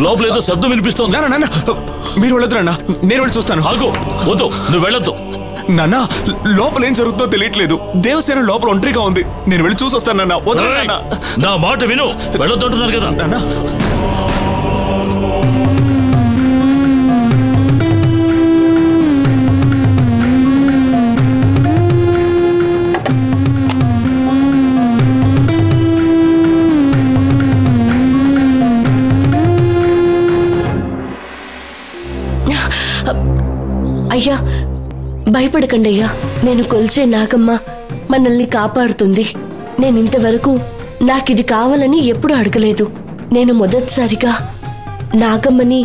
లోపల ఏదో శబ్దం వినిపిస్తోంది. నాన్న మీరు వెళ్ళొద్దు నాన్న, నేను వెళ్ళి చూస్తాను. ఆగు, వద్దు, నువ్వు వెళ్ళొద్దు. నాన్న లోపల ఏం జరుగుతుందో తెలియట్లేదు. దేవసేన లోపల ఒంటరిగా ఉంది. నేను వెళ్ళి చూసి వస్తాను నాన్న. వదలండి. నా మాట విను, వెళ్ళొద్దు అంటున్నాను కదా నాన్న. అయ్యా భయపడకండి అయ్యా, నేను కొలిచే నాగమ్మ మనల్ని కాపాడుతుంది. నేను ఇంతవరకు నాకిది కావాలని ఎప్పుడూ అడగలేదు. నేను మొదటిసారిగా నాగమ్మని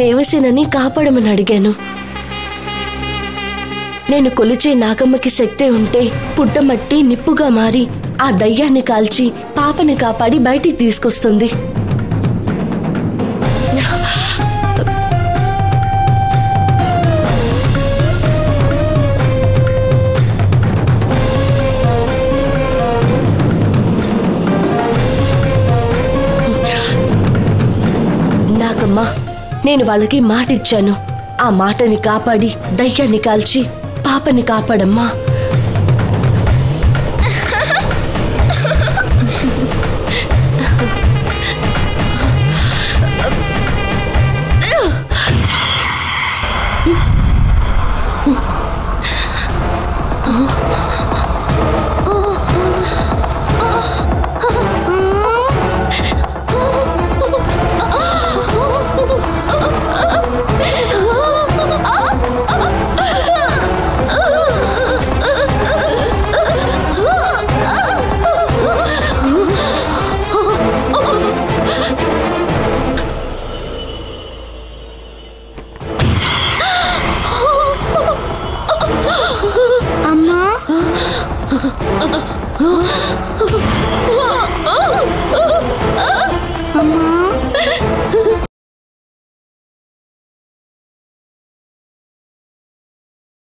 దేవసేనని కాపాడమని అడిగాను. నేను కొలిచే నాగమ్మకి శక్తి ఉంటే పుట్టమట్టి నిప్పుగా మారి ఆ దయ్యాన్ని కాల్చి పాపని కాపాడి బయటికి తీసుకొస్తుంది. నాగమ్మ, నేను వాళ్ళకి మాట ఇచ్చాను. ఆ మాటని కాపాడి దయ్యాన్ని కాల్చి పాపని కాపాడమ్మా. అమ్మా